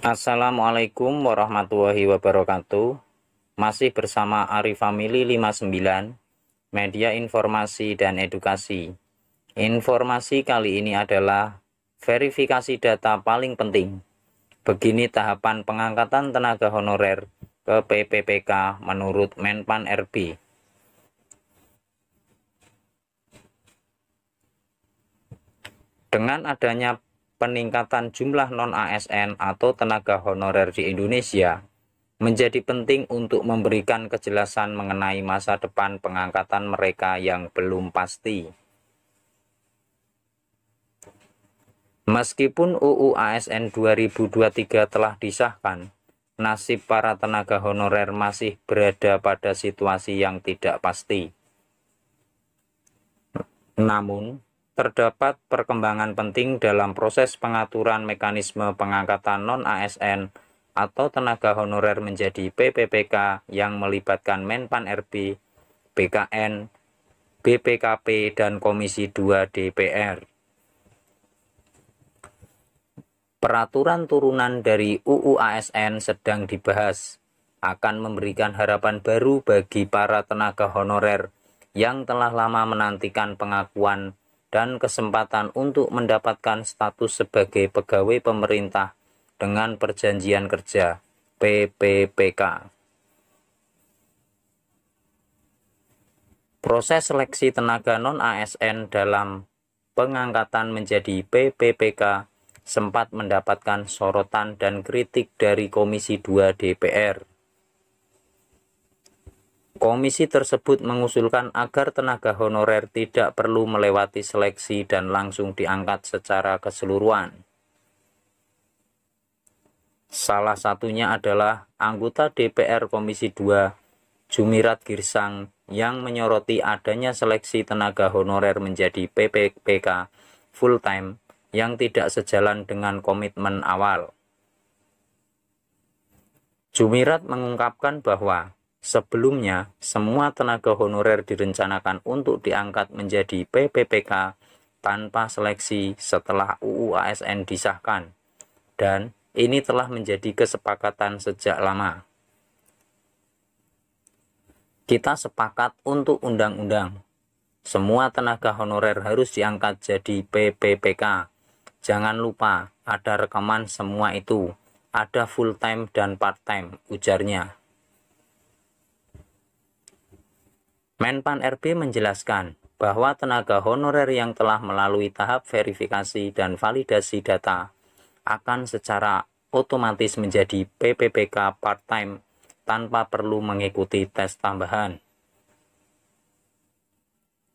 Assalamualaikum warahmatullahi wabarakatuh. Masih bersama Ari Family 59, media informasi dan edukasi. Informasi kali ini adalah verifikasi data paling penting. Begini tahapan pengangkatan tenaga honorer ke PPPK menurut Menpan RB. Dengan adanya peningkatan jumlah non-ASN atau tenaga honorer di Indonesia, menjadi penting untuk memberikan kejelasan mengenai masa depan pengangkatan mereka yang belum pasti. Meskipun UU ASN 2023 telah disahkan, nasib para tenaga honorer masih berada pada situasi yang tidak pasti. Namun, terdapat perkembangan penting dalam proses pengaturan mekanisme pengangkatan non-ASN atau tenaga honorer menjadi PPPK yang melibatkan Menpan RB, BKN, BPKP, dan Komisi 2 DPR. Peraturan turunan dari UU ASN sedang dibahas, akan memberikan harapan baru bagi para tenaga honorer yang telah lama menantikan pengakuan dan kesempatan untuk mendapatkan status sebagai pegawai pemerintah dengan perjanjian kerja PPPK. Proses seleksi tenaga non-ASN dalam pengangkatan menjadi PPPK sempat mendapatkan sorotan dan kritik dari Komisi 2 DPR. Komisi tersebut mengusulkan agar tenaga honorer tidak perlu melewati seleksi dan langsung diangkat secara keseluruhan. Salah satunya adalah anggota DPR Komisi 2, Jumirat Girsang, yang menyoroti adanya seleksi tenaga honorer menjadi PPPK full-time yang tidak sejalan dengan komitmen awal. Jumirat mengungkapkan bahwa sebelumnya, semua tenaga honorer direncanakan untuk diangkat menjadi PPPK tanpa seleksi setelah UU ASN disahkan, dan ini telah menjadi kesepakatan sejak lama. Kita sepakat untuk undang-undang. Semua tenaga honorer harus diangkat jadi PPPK. Jangan lupa, ada rekaman semua itu. Ada full-time dan part-time, ujarnya. Menpan RB menjelaskan bahwa tenaga honorer yang telah melalui tahap verifikasi dan validasi data akan secara otomatis menjadi PPPK part-time tanpa perlu mengikuti tes tambahan.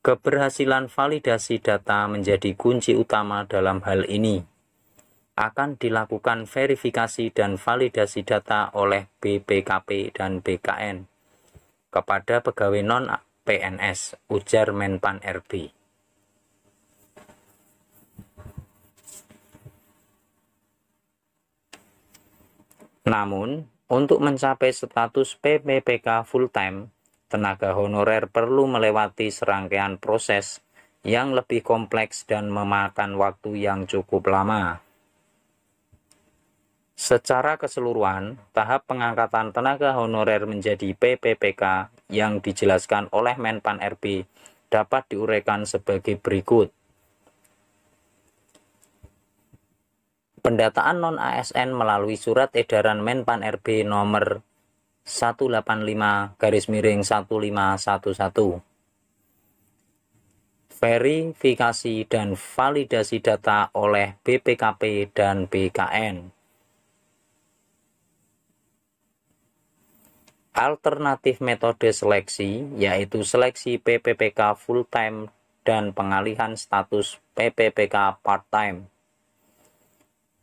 Keberhasilan validasi data menjadi kunci utama dalam hal ini. Akan dilakukan verifikasi dan validasi data oleh BPKP dan BKN kepada pegawai non-PNS, ujar Menpan RB. Namun, untuk mencapai status PPPK full-time, tenaga honorer perlu melewati serangkaian proses yang lebih kompleks dan memakan waktu yang cukup lama. Secara keseluruhan, tahap pengangkatan tenaga honorer menjadi PPPK yang dijelaskan oleh Menpan RB dapat diuraikan sebagai berikut. Pendataan non-ASN melalui Surat Edaran Menpan RB nomor 185/1511. Verifikasi dan validasi data oleh BPKP dan BKN. Alternatif metode seleksi, yaitu seleksi PPPK full-time dan pengalihan status PPPK part-time.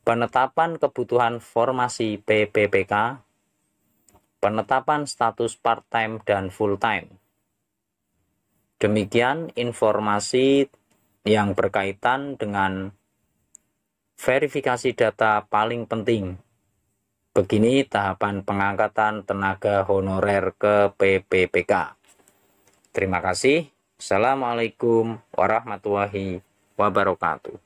Penetapan kebutuhan formasi PPPK, penetapan status part-time dan full-time. Demikian informasi yang berkaitan dengan verifikasi data paling penting. Begini tahapan pengangkatan tenaga honorer ke PPPK. Terima kasih. Assalamualaikum warahmatullahi wabarakatuh.